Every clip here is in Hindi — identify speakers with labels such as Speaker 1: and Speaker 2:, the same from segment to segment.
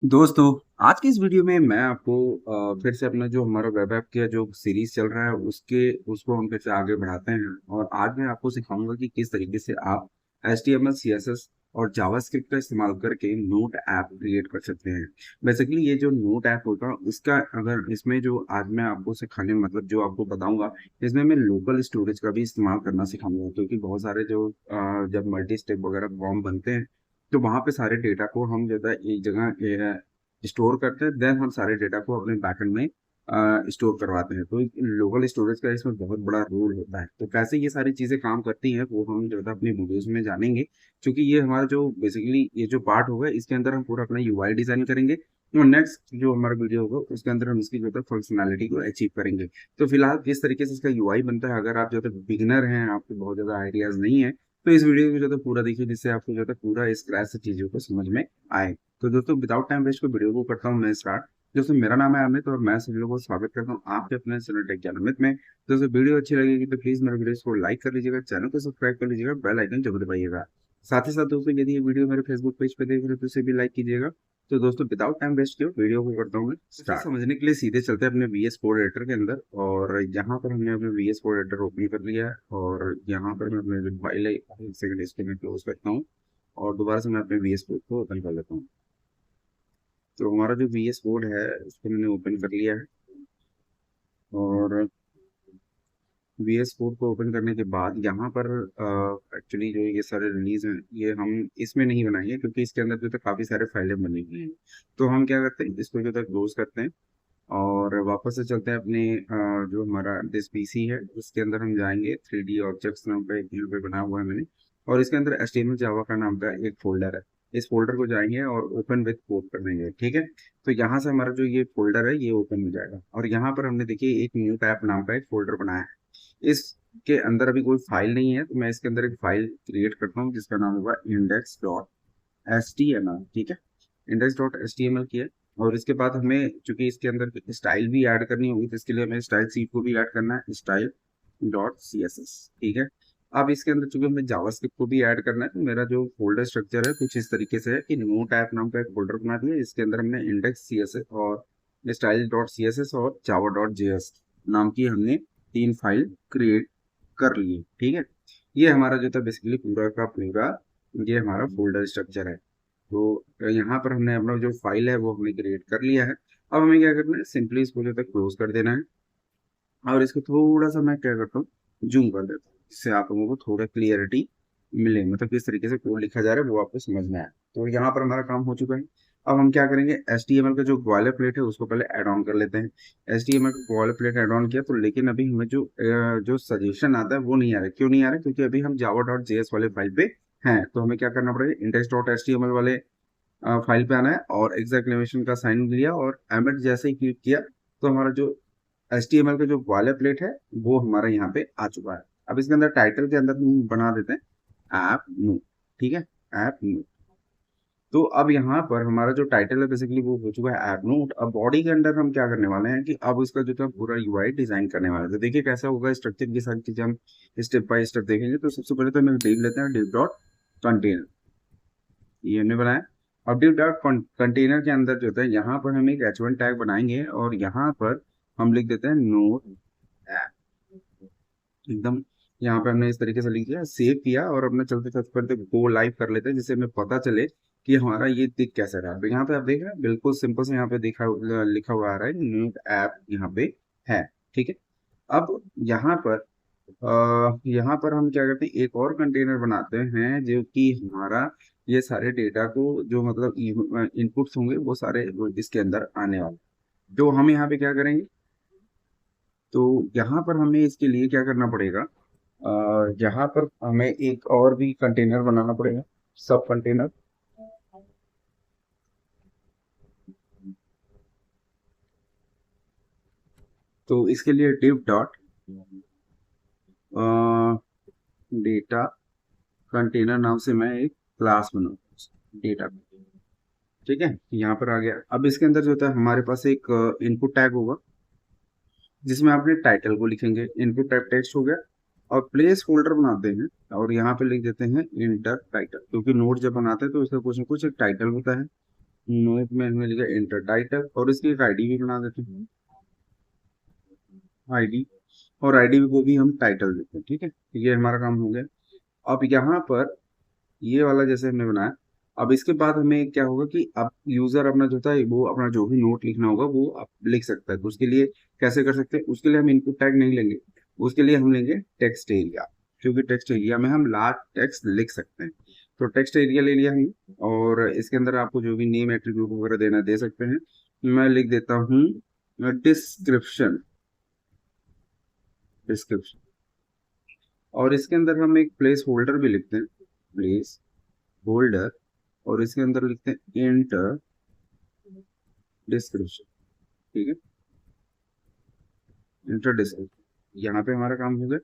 Speaker 1: दोस्तों, आज की इस वीडियो में मैं आपको फिर से अपना जो हमारा वेब ऐप का जो सीरीज चल रहा है उसको हम फिर से आगे बढ़ाते हैं। और आज मैं आपको सिखाऊंगा कि किस तरीके से आप HTML CSS और जावास्क्रिप्ट का इस्तेमाल करके नोट ऐप क्रिएट कर सकते हैं। बेसिकली ये जो नोट ऐप होगा उसका अगर इसमें जो आज मैं आपको सिखाने मतलब जो आपको बताऊंगा, इसमें मैं लोकल स्टोरेज का भी इस्तेमाल करना सिखाऊंगा, क्योंकि बहुत सारे जो जब मल्टी स्टेप वगैरह फॉर्म बनते हैं तो वहाँ पे सारे डेटा को हम जो है एक जगह स्टोर करते हैं, देन हम सारे डेटा को अपने बैकएंड में स्टोर करवाते हैं। तो लोकल स्टोरेज का इसमें बहुत बड़ा रोल होता है। तो कैसे ये सारी चीज़ें काम करती हैं वो हम जो है अपनी वीडियोज़ में जानेंगे, क्योंकि ये हमारा जो बेसिकली ये जो पार्ट होगा इसके अंदर हम पूरा अपना UI डिज़ाइन करेंगे। और नेक्स्ट जो हमारा वीडियो होगा उसके अंदर हम इसकी जो है फंक्शनैलिटी को अचीव करेंगे। तो फिलहाल किस तरीके से इसका UI बनता है, अगर आप जो है बिगिनर हैं, आपको बहुत ज़्यादा आइडियाज़ नहीं है, तो इस वीडियो को जो है पूरा देखिए, जिससे आपको जो है पूरा स्क्रैच से चीज़ों को समझ में आए। तो दोस्तों, विदाउट टाइम वेस्ट को वीडियो को करता हूँ मैं स्टार्ट। दोस्तों, मेरा नाम है अमित और मैं सभी लोगों को स्वागत करता हूँ आपके अपने चैनल टेक ज्ञान अमित में। दोस्तों, वीडियो अच्छी लगेगी तो प्लीज मेरे वीडियो को लाइक कर लीजिएगा, चैनल को सब्सक्राइब कर लीजिएगा, बेल आइकन जरूर दबाइएगा। साथ ही साथ दोस्तों, यदि ये वीडियो मेरे फेसबुक पेज पे देख रहे हो तो इसे भी लाइक कीजिएगा। तो दोस्तों, विदाउट टाइम वेस्ट किए वीडियो को करता हूँ स्टार्ट। समझने के लिए सीधे चलते हैं अपने VS कोड एडिटर के अंदर, और यहाँ पर हमने अपने VS कोड एडिटर ओपन कर लिया है। और यहाँ पर मैं अपने जो फाइल है, एक सेकंड इसको मैं क्लोज करता हूँ और दोबारा से मैं अपने VS कोड को ओपन कर लेता हूँ। तो हमारा जो VS कोड है उसको मैंने ओपन कर लिया है। और VS कोड को ओपन करने के बाद यहाँ पर एक्चुअली जो ये सारे रिलीज हैं ये हम इसमें नहीं बनाएंगे, क्योंकि इसके अंदर जो है काफ़ी सारे फाइलें बनी हुई हैं। तो हम क्या करते हैं, इसको जो है क्लोज करते हैं और वापस से चलते हैं अपने जो हमारा दिस PC है उसके अंदर हम जाएंगे। 3D ऑब्जेक्ट्स नाम का एक यहाँ पे बना हुआ है मैंने, और इसके अंदर HTML जावा का नाम का एक फोल्डर है। इस फोल्डर को जाएंगे और ओपन विथ कोड कर देंगे, ठीक है। तो यहाँ से हमारा जो ये फोल्डर है ये ओपन हो जाएगा, और यहाँ पर हमने देखिए एक न्यू टैब नाम का एक फोल्डर बनाया है। इसके अंदर अभी कोई फाइल नहीं है, तो मैं इसके अंदर एक फाइल क्रिएट करता हूँ जिसका नाम होगा index.html, ठीक है। index.html किया, और इसके बाद हमें चूंकि इसके अंदर स्टाइल भी ऐड करनी होगी, तो इसके लिए हमें स्टाइल सीट को भी ऐड करना है, style.css, ठीक है। अब इसके अंदर चूंकि हमें जावास्क्रिप्ट को भी ऐड करना है, तो मेरा जो फोल्डर स्ट्रक्चर है कुछ इस तरीके से है कि नोट ऐप नाम का एक फोल्डर बना दिया। इसके अंदर हमने इंडेक्स CSS और style.css और java.js नाम की हमने 3 फाइल क्रिएट कर ली, ठीक है। ये हमारा जो था बेसिकली पूरा का पूरा ये हमारा फोल्डर स्ट्रक्चर है। तो यहाँ पर हमने अपना जो फाइल है वो हमने क्रिएट कर लिया है। अब हमें क्या करना है, सिंपली इसको जो तक क्लोज कर देना है, और इसको थोड़ा सा मैं क्या करता हूँ, जूम कर देता हूँ, जिससे आप लोगों को थोड़ा क्लियरिटी मिले, मतलब किस तरीके से कोड लिखा जा रहा है वो आपको समझ में आए। तो यहाँ पर हमारा काम हो चुका है। अब हम क्या करेंगे, HTML का जो बॉयलर प्लेट है उसको पहले ऐड ऑन कर लेते हैं। HTML का बॉयलर प्लेट ऐड ऑन किया, तो लेकिन अभी हमें जो सजेशन आता है वो नहीं आ रहा है। क्यों नहीं आ रहा है? क्योंकि अभी हम java.js वाले फाइल पे हैं। तो हमें क्या करना पड़ेगा, index.html वाले फाइल पे आना है और एक्सक्लेमेशन का साइन लिया और एमिट जैसे ही क्लिक किया, तो हमारा जो HTML का जो बॉयलर प्लेट है वो हमारा यहाँ पे आ चुका है। अब इसके अंदर टाइटल के अंदर हम बना देते हैं ऐप न्यू, ठीक है, ऐप न्यू। तो अब यहाँ पर हमारा जो टाइटल है बेसिकली वो हो चुका है ऐप नोट। अब बॉडी के अंदर हम क्या करने वाले हैं कि अब इसका जो था पूरा UI डिजाइन करने वाले हैं। तो देखिए कैसा होगा स्ट्रक्चर की सारी चीजें हम स्टेप बाय स्टेप देखेंगे। तो सबसे पहले तो हम डिव लेते हैं, div.container, ये हमने बनाया। अब div.container के अंदर जो है यहाँ पर हम एक H1 टैग बनाएंगे, और यहाँ पर हम लिख देते हैं नोट ऐप, एकदम। यहाँ पे हमने इस तरीके से लिख दिया, सेव किया, और अपने चलते चलते करते गो लाइव कर लेते हैं, जिससे हमें पता चले कि हमारा ये दिख कैसा रहा है। तो यहाँ पे आप देख रहे हैं बिल्कुल सिंपल से यहाँ पे लिखा हुआ आ रहा है न्यू ऐप यहाँ पे है, ठीक है। अब यहाँ पर हम क्या करते हैं, एक और कंटेनर बनाते हैं जो कि हमारा ये सारे डेटा को जो मतलब इनपुट्स होंगे वो सारे इसके अंदर आने वाले। तो हम यहाँ पे क्या करेंगे, तो यहाँ पर हमें इसके लिए क्या करना पड़ेगा, यहाँ पर हमें एक और भी कंटेनर बनाना पड़ेगा, सब कंटेनर। तो इसके लिए div डॉट डेटा कंटेनर नाम से मैं एक क्लास बनाऊँ, डेटा, ठीक है। यहाँ पर आ गया। अब इसके अंदर जो होता है हमारे पास एक इनपुट टैग होगा, जिसमें आप अपने टाइटल को लिखेंगे, इनपुट टैग टेक्स्ट हो गया। और प्लेस होल्डर बनाते हैं, और यहाँ पे लिख देते हैं इंटर टाइटल, क्योंकि नोट जब बनाते हैं तो इसका कुछ ना कुछ एक टाइटल होता है। नोट में हमने लिखा इंटर टाइटल, और इसकी एक आईडी भी बना देते हैं, आईडी, और आईडी को भी हम टाइटल देते हैं। ठीक है, ये हमारा काम हो गया। अब यहाँ पर ये वाला जैसे हमने बनाया, अब इसके बाद हमें क्या होगा कि अब यूजर अपना जो था वो अपना जो भी नोट लिखना होगा वो आप लिख सकता है। तो उसके लिए कैसे कर सकते हैं, उसके लिए हम इनपुट टैग नहीं लेंगे, उसके लिए हम लेंगे टेक्स्ट एरिया, क्योंकि टेक्स्ट एरिया में हम लार्ज टेक्स्ट लिख सकते हैं। तो टेक्स्ट एरिया ले लिया हमने, और इसके अंदर आपको जो भी नेम एट्रीब्यूट वगैरह देना दे सकते हैं। मैं लिख देता हूँ डिस्क्रिप्शन, डिस्क्रिप्शन, और इसके अंदर हम एक प्लेस होल्डर भी लिखते हैं, प्लेस होल्डर, और इसके अंदर लिखते हैं इंटर डिस्क्रिप्शन। ठीक है, इंटर डिस्क्रिप्शन, यहाँ पे हमारा काम हो गया।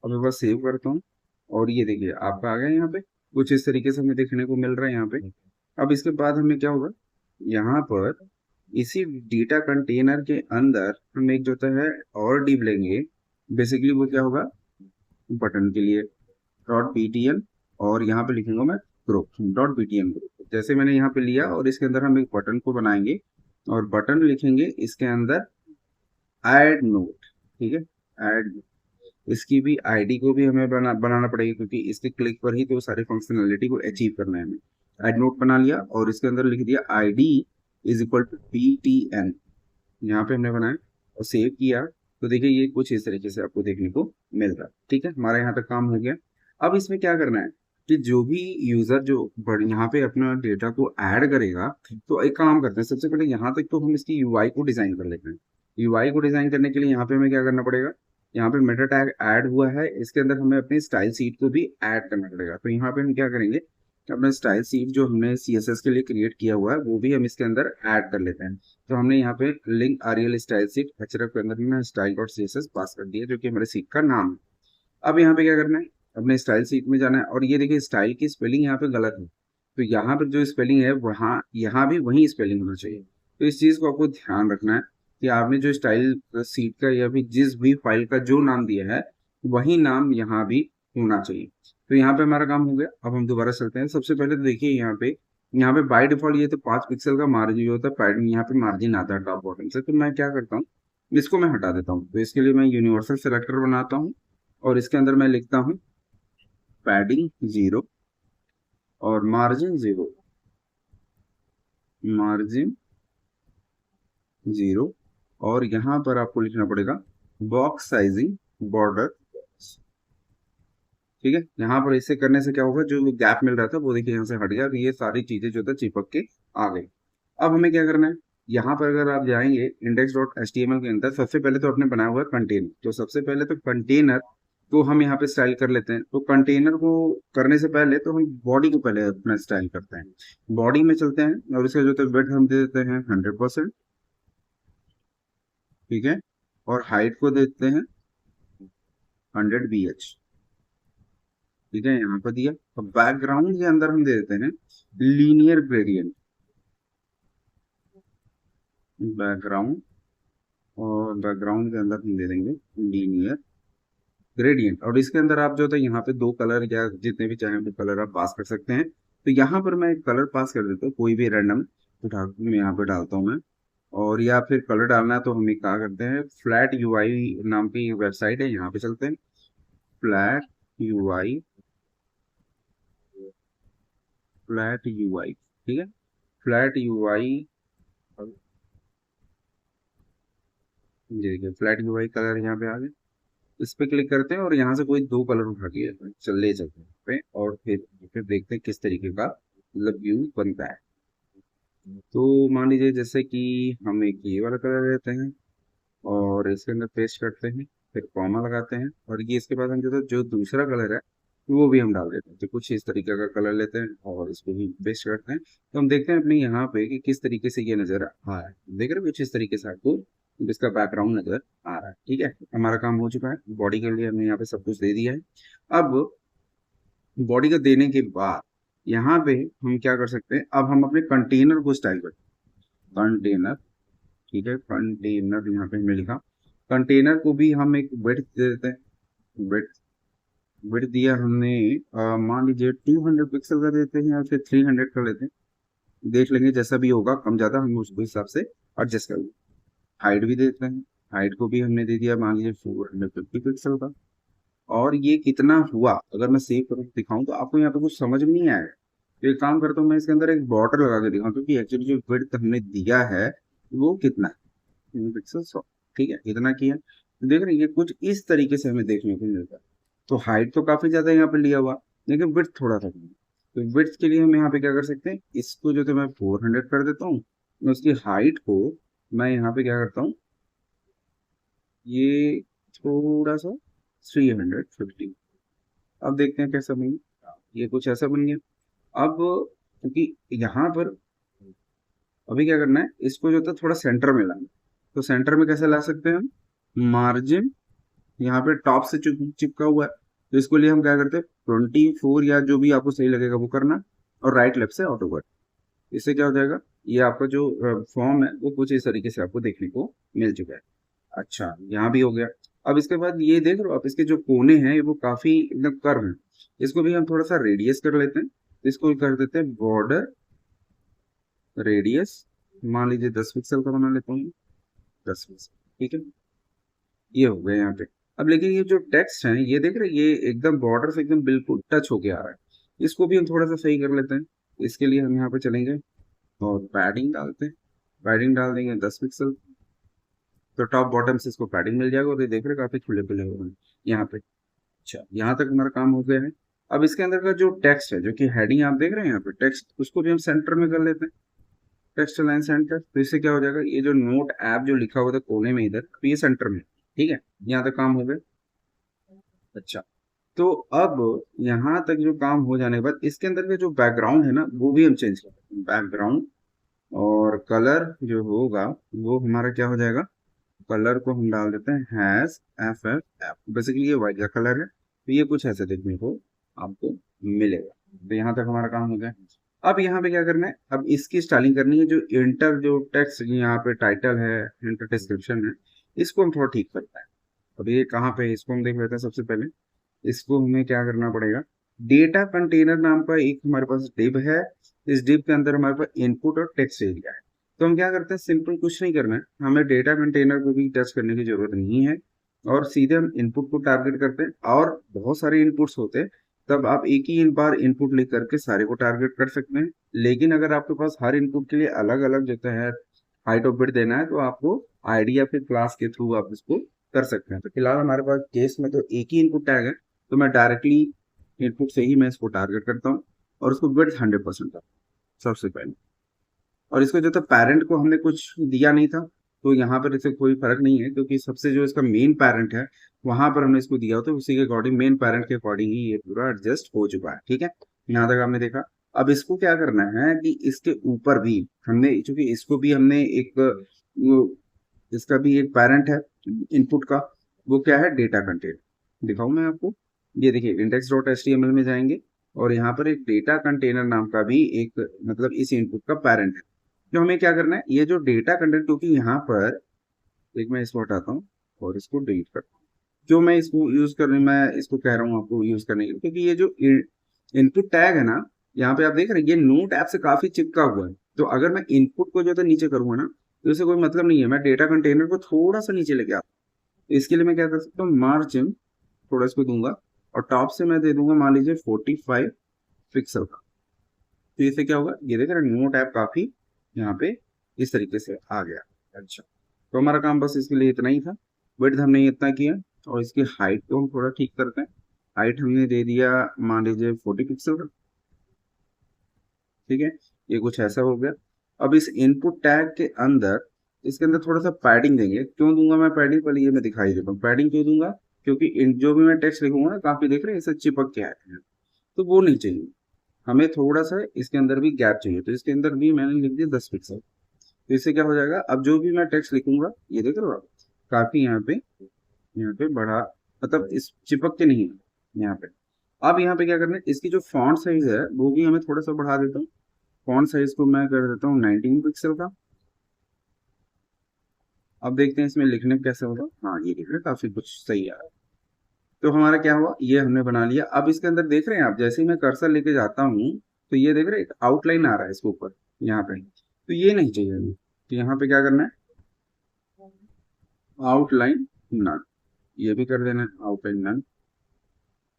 Speaker 1: अब मैं बस सेव करता हूँ, और ये देखिए आपका आ गया यहाँ पे, कुछ इस तरीके से हमें देखने को मिल रहा है यहाँ पे। अब इसके बाद हमें क्या होगा, यहाँ पर इसी डेटा कंटेनर के अंदर हम एक जो होता है और डिव लेंगे। बेसिकली वो क्या होगा, बटन के लिए डॉट बीटीएन, और यहाँ पे लिखूंगा मैं ग्रुप डॉट बीटीएन ग्रुप। जैसे मैंने यहाँ पे लिया, और इसके अंदर हम एक बटन को बनाएंगे, और बटन लिखेंगे इसके अंदर ऐड नोट। ठीक है, ऐड, इसकी भी आईडी को भी हमें बनाना पड़ेगा, क्योंकि इसके क्लिक पर ही तो सारी फंक्शनैलिटी को अचीव करना है हमें। ऐड नोट बना लिया, और इसके अंदर लिख दिया ID is equal to BTN, यहाँ पे हमने बनाया और सेव किया। तो देखिए ये कुछ इस तरीके से आपको देखने को मिल रहा है। ठीक है, हमारा यहाँ तक काम हो गया। अब इसमें क्या करना है कि जो भी यूजर जो यहाँ पे अपना डेटा को ऐड करेगा, तो एक काम करते हैं, सबसे पहले यहाँ तक तो हम इसकी यूआई को डिजाइन कर लेते हैं। यूआई को डिजाइन करने के लिए यहाँ पे हमें क्या करना पड़ेगा, यहाँ पे मेटा टैग ऐड हुआ है, इसके अंदर हमें अपनी स्टाइल सीट को भी ऐड करना पड़ेगा। तो यहाँ पे हम क्या करेंगे, अपना स्टाइल सीट जो हमने सीएसएस के लिए क्रिएट किया हुआ है वो भी हम इसके अंदर ऐड कर लेते हैं। तो हमने यहाँ पे लिंक आरएल स्टाइल सीट एचरफ के अंदर में स्टाइल डॉट सीएसएस पास कर दिया, जो कि हमारे सीट का नाम है। अब यहाँ पे क्या करना है, अपने स्टाइल सीट में जाना है, और ये देखिए स्टाइल की स्पेलिंग यहाँ पे गलत है, तो यहाँ पर जो स्पेलिंग है वहाँ यहाँ भी वही स्पेलिंग होना चाहिए। तो इस चीज़ को आपको ध्यान रखना है कि आपने जो स्टाइल सीट का या फिर जिस भी फाइल का जो नाम दिया है वही नाम यहाँ भी होना चाहिए। तो यहाँ पे हमारा काम हो गया। अब हम दोबारा चलते हैं। सबसे पहले तो देखिए यहाँ पे बाय डिफॉल्ट ये तो 5 पिक्सल का मार्जिन जो होता है, यहाँ पे मार्जिन आता है टॉप बॉटम से। तो मैं क्या करता हूँ, इसको मैं हटा देता हूँ। तो इसके लिए मैं यूनिवर्सल सेलेक्टर बनाता हूँ, और इसके अंदर मैं लिखता हूँ पैडिंग 0 और मार्जिन 0, मार्जिन 0, और यहाँ पर आपको लिखना पड़ेगा बॉक्स साइजिंग बॉर्डर। ठीक है, यहाँ पर इसे करने से क्या होगा, जो गैप मिल रहा था वो देखिए यहाँ से हट गया, और ये सारी चीजें जो था चिपक के आ गई। अब हमें क्या करना है, यहाँ पर अगर आप जाएंगे index dot H T M L के अंदर, सबसे पहले तो आपने बनाया हुआ है कंटेनर। तो सबसे पहले तो कंटेनर को हम यहाँ पे स्टाइल कर लेते हैं। तो कंटेनर को करने से पहले तो हम बॉडी को पहले अपना स्टाइल करते हैं। बॉडी में चलते हैं, और इसका जो है विड्थ हम दे देते हैं 100%। ठीक है, और हाइट को देते हैं 100 BH। ठीक है, यहाँ पर दिया। अब बैकग्राउंड के अंदर हम दे देते हैं लीनियर ग्रेडियंट, बैकग्राउंड, और बैकग्राउंड के अंदर हम दे देंगे लीनियर ग्रेडियंट। और इसके अंदर आप जो है यहाँ पे 2 कलर या जितने भी चाहे वो कलर आप पास कर सकते हैं। तो यहाँ पर मैं एक कलर पास कर देता हूँ, कोई भी रैंडम उठा मैं यहाँ पे डालता हूँ मैं। और या फिर कलर डालना है तो हम एक क्या करते हैं, फ्लैट यूआई नाम की वेबसाइट है, यहाँ पे चलते हैं। फ्लैट यूआई, फ्लैट यूआई, ठीक है, फ्लैट यूआई। देखिए फ्लैट यूआई कलर यहाँ पे आ गए। इस पे क्लिक करते हैं, और यहाँ से कोई 2 कलर उठा के चल ले सकते हैं पे, और फिर देखते हैं किस तरीके का मतलब व्यू बनता है। तो मान लीजिए जैसे कि हम एक ये वाला कलर लेते हैं, और इसके अंदर पेस्ट करते हैं, फिर कॉमा लगाते हैं, और ये इसके बाद हम जो दूसरा कलर है वो भी हम डाल देते हैं। तो कुछ इस तरीके का कलर लेते हैं, और इसको भी पेस्ट करते हैं। तो हम देखते हैं अपने यहाँ पे कि किस तरीके से ये नजर आ रहा है। देख रहे हो, कुछ इस तरीके से आपको इसका बैकग्राउंड नजर आ रहा है। ठीक है, हमारा काम हो चुका है। बॉडी के लिए हमने यहाँ पे सब कुछ दे दिया है। अब बॉडी का देने के बाद यहाँ पे हम क्या कर सकते हैं, अब हम अपने कंटेनर को स्टाइल करते हैं। कंटेनर, ठीक है, कंटेनर यहाँ पे हमने लिखा। कंटेनर को भी हम एक विड्थ दे देते हैं। विड्थ, दिया हमने मान लीजिए 200 पिक्सल का देते हैं, या फिर 300 कर लेते हैं। देख लेंगे, जैसा भी होगा कम ज़्यादा हम उसके हिसाब से एडजस्ट कर लेंगे। हाइट भी देख रहे हैं, हाइट को भी हमने दे दिया मान लीजिए 450 पिक्सल का। और ये कितना हुआ अगर मैं सेव करूँ दिखाऊं तो आपको यहाँ पे कुछ समझ में नहीं आएगा। तो एक काम करता हूँ, मैं इसके अंदर एक बॉर्डर लगा के दिखाऊं, क्योंकि एक्चुअली जो विड्थ हमने दिया है वो कितना है, पिक्सल 100। ठीक है, इतना किया तो देख रहे हैं ये कुछ इस तरीके से हमें देखने को मिलता है। तो हाइट तो काफी ज्यादा यहाँ पे लिया हुआ, लेकिन विड्थ थोड़ा सा कम है। तो विड्थ के लिए हम यहाँ पे क्या कर सकते हैं, इसको जो तो मैं 400 कर देता हूँ, मैं उसकी हाइट को मैं यहाँ पे क्या करता हूँ, ये थोड़ा सा 350। अब देखते हैं कैसा बन गया, ये कुछ ऐसा बन गया। अब क्योंकि यहाँ पर अभी क्या करना है, इसको जो था थोड़ा सेंटर में लाना। तो सेंटर में कैसे ला सकते हैं हम, मार्जिन यहाँ पे टॉप से चिपका हुआ है, तो इसको लिए हम क्या करते हैं 24 या जो भी आपको सही लगेगा वो करना, और राइट लेफ्ट से ऑटो कट। इससे क्या हो जाएगा, ये आपका जो फॉर्म है वो कुछ इस तरीके से आपको देखने को मिल चुका है। अच्छा, यहाँ भी हो गया। अब इसके बाद ये देख रहे हो आप, इसके जो कोने हैं वो काफी एकदम कर्व हैं। इसको भी हम थोड़ा सा रेडियस कर लेते हैं, तो इसको कर देते हैं बॉर्डर रेडियस, मान लीजिए 10 पिक्सल का बना लेता हूँ, 10 पिक्सल। ठीक है, ये हो गया यहाँ पे। अब लेकिन ये जो टेक्स्ट है ये देख रहे हैं, ये एकदम बॉर्डर से एकदम बिल्कुल टच होके आ रहा है। इसको भी हम थोड़ा सा सही कर लेते हैं। इसके लिए हम यहाँ पे चलेंगे और पैडिंग डालते हैं, पैडिंग डाल देंगे 10 पिक्सल। तो टॉप बॉटम से इसको पैडिंग मिल जाएगा, और ये देख रहे हैं काफी खुले खुले हो रहे हैं यहाँ पे। अच्छा, यहाँ तक हमारा काम हो गया है। अब इसके अंदर का जो टेक्स्ट है, जो कि हेडिंग आप देख रहे हैं यहाँ पे टेक्स्ट, उसको भी हम सेंटर में कर लेते हैं, टेक्स्ट लाइन सेंटर। तो इससे क्या हो जाएगा, ये जो नोट ऐप जो लिखा हुआ था कोने में इधर, तो ये सेंटर में। ठीक है, यहाँ तक काम हो गया। अच्छा, तो अब यहाँ तक जो काम हो जाने के बाद इसके अंदर का जो बैकग्राउंड है ना वो भी हम चेंज कर सकते हैं, बैकग्राउंड। और कलर जो होगा वो हमारा क्या हो जाएगा, कलर को हम डाल देते हैं hash F F F. Basically ये वाइट का कलर है, तो ये कुछ ऐसे देखने को आपको मिलेगा। तो यहाँ तक हमारा काम हो गया। अब यहाँ पे क्या करना है, अब इसकी स्टाइलिंग करनी है। जो इंटर जो टेक्स्ट यहाँ पे टाइटल है, इंटर डिस्क्रिप्शन है, इसको हम थोड़ा ठीक करना है। अब ये कहाँ पे है, इसको हम देख लेते हैं। सबसे पहले इसको हमें क्या करना पड़ेगा, डेटा कंटेनर नाम का एक हमारे पास डिव है। इस डिव के अंदर हमारे पास इनपुट और टेक्स्ट एरिया है। तो हम क्या करते हैं, सिंपल कुछ नहीं करना है, हमें डेटा कंटेनर को भी टच करने की जरूरत नहीं है, और सीधे हम इनपुट को टारगेट करते हैं। और बहुत सारे इनपुट्स होते हैं, तब आप एक ही इन बार इनपुट लिख करके सारे को टारगेट कर सकते हैं। लेकिन अगर आपके पास हर इनपुट के लिए अलग अलग जो है हाइट ऑफ बिट देना है, तो आपको आईडी या फिर क्लास के थ्रू आप इसको कर सकते हैं। तो फिलहाल हमारे पास केस में तो एक ही इनपुट टैग है, तो मैं डायरेक्टली इनपुट से ही मैं इसको टारगेट करता हूँ, और उसको विड्थ 100% का सबसे पहले। और इसको जो था पेरेंट को हमने कुछ दिया नहीं था, तो यहाँ पर इससे कोई फर्क नहीं है, क्योंकि सबसे जो इसका मेन पेरेंट है वहां पर हमने इसको दिया होता है, उसी के अकॉर्डिंग मेन पेरेंट के अकॉर्डिंग ही ये पूरा एडजस्ट हो चुका है। ठीक है, यहाँ तक आपने देखा। अब इसको क्या करना है कि इसके ऊपर भी हमने, चूंकि इसको भी हमने एक इसका भी एक पेरेंट है इनपुट का, वो क्या है, डेटा कंटेंट। दिखाऊं मैं आपको, ये देखिए index dot H T M L में जाएंगे, और यहाँ पर एक डेटा कंटेनर नाम का भी एक मतलब इस इनपुट का पेरेंट है। जो हमें क्या करना है, ये जो डेटा कंटेंट, क्योंकि यहाँ पर एक मैं इसको हटाता हूँ और इसको डिलीट करता हूँ। क्यों मैं इसको यूज करने, मैं इसको कह रहा हूँ आपको यूज करने के लिए, क्योंकि ये जो इनपुट टैग है ना, यहाँ पे आप देख रहे हैं ये नोट ऐप से काफी चिपका हुआ है। तो अगर मैं इनपुट को जो है नीचे करूंगा ना, तो इससे कोई मतलब नहीं है। मैं डेटा कंटेनर को थोड़ा सा नीचे लेके आता हूँ, तो इसके लिए मैं क्या कर सकता हूँ, मार्जिन थोड़ा इसको दूंगा, और टॉप से मैं दे दूंगा मान लीजिए 45 पिक्सल का। तो इससे क्या होगा, ये देख रहे हैं नोट ऐप काफी यहाँ पे इस तरीके से आ गया। अच्छा, तो हमारा काम बस इसके लिए इतना ही था। विड्थ हमने इतना किया, और इसकी हाइट को हम थोड़ा ठीक करते हैं। हाइट हमने दे दिया मान लीजिए 40 पिक्सल का। ठीक है, ये कुछ ऐसा हो गया। अब इस इनपुट टैग के अंदर, इसके अंदर थोड़ा सा पैडिंग देंगे। क्यों दूंगा मैं पैडिंग, पहले ये मैं दिखाई देता हूँ पैडिंग क्यों दूंगा। क्योंकि जो भी मैं टेक्स्ट लिखूंगा ना, काफी देख रहे हैं इसे चिपक के आते हैं, तो वो नहीं चाहिए। हमें थोड़ा सा इसके अंदर भी गैप चाहिए, तो इसके अंदर भी मैंने लिख दिया 10 पिक्सल। तो इससे क्या हो जाएगा, अब जो भी मैं टेक्स्ट लिखूंगा, ये देख रहे हो आप, काफी यहाँ पे बड़ा, मतलब इस चिपक के नहीं है यहाँ पे। अब यहाँ पे क्या करना है, इसकी जो फॉन्ट साइज है वो भी हमें थोड़ा सा बढ़ा देता हूँ। फॉन्ट साइज को मैं कर देता हूँ 19 पिक्सल का। अब देखते हैं इसमें लिखने में कैसे होगा। हाँ, ये लिख रहे काफी कुछ सही आ रहा है। तो हमारा क्या हुआ, ये हमने बना लिया। अब इसके अंदर देख रहे हैं आप, जैसे ही मैं कर्सर लेके जाता हूँ, तो ये देख रहे हैं एक आउटलाइन आ रहा है इसके ऊपर। यहाँ पे, तो ये नहीं चाहिए हमें। तो यहाँ पे क्या करना है, आउटलाइन नन, ये भी कर देना है आउटलाइन नन।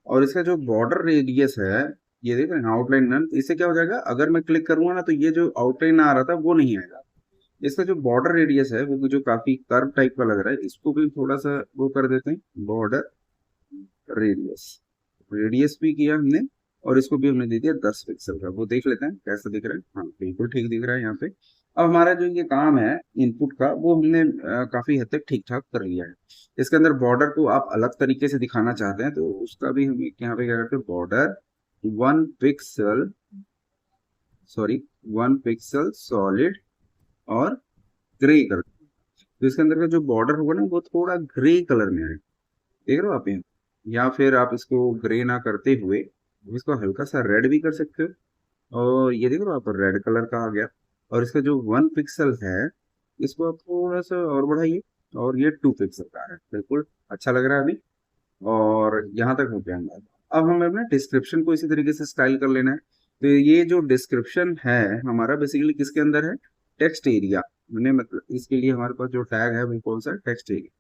Speaker 1: और इसका जो बॉर्डर रेडियस है, ये देख रहे हैं आउटलाइन नन, इससे क्या हो जाएगा, अगर मैं क्लिक करूंगा ना तो ये जो आउटलाइन आ रहा था वो नहीं आएगा। इसका जो बॉर्डर रेडियस है वो जो काफी कर्व टाइप का लग रहा है, इसको भी थोड़ा सा वो कर देते हैं, बॉर्डर रेडियस, रेडियस भी किया हमने, और इसको भी हमने दे दिया 10 पिक्सल का। वो देख लेते हैं कैसा दिख रहा है। हाँ बिल्कुल ठीक दिख रहा है यहाँ पे। अब हमारा जो ये काम है इनपुट का, वो हमने काफी हद तक ठीक ठाक कर लिया है। इसके अंदर बॉर्डर को आप अलग तरीके से दिखाना चाहते हैं तो उसका भी हम यहाँ पे क्या करते हैं, border 1 pixel, sorry 1 pixel solid और ग्रे कलर। तो इसके अंदर का जो बॉर्डर होगा ना वो थोड़ा ग्रे कलर में आएगा, देख रहे हो आप यहाँ। या फिर आप इसको ग्रे ना करते हुए इसको हल्का सा रेड भी कर सकते हो, और ये देखो आप रेड कलर का आ गया। और इसका जो 1 पिक्सल है इसको आप थोड़ा सा और बढ़ाइए, और ये 2 पिक्सल का है, बिल्कुल अच्छा लग रहा है अभी। और यहाँ तक हो गया हमारा। अब हमें अपना डिस्क्रिप्शन को इसी तरीके से स्टाइल कर लेना है। तो ये जो डिस्क्रिप्शन है हमारा बेसिकली किसके अंदर है, टेक्स्ट एरिया। मैंने मतलब इसके लिए हमारे पास जो टैग है वो कौन सा है, टेक्स्ट एरिया।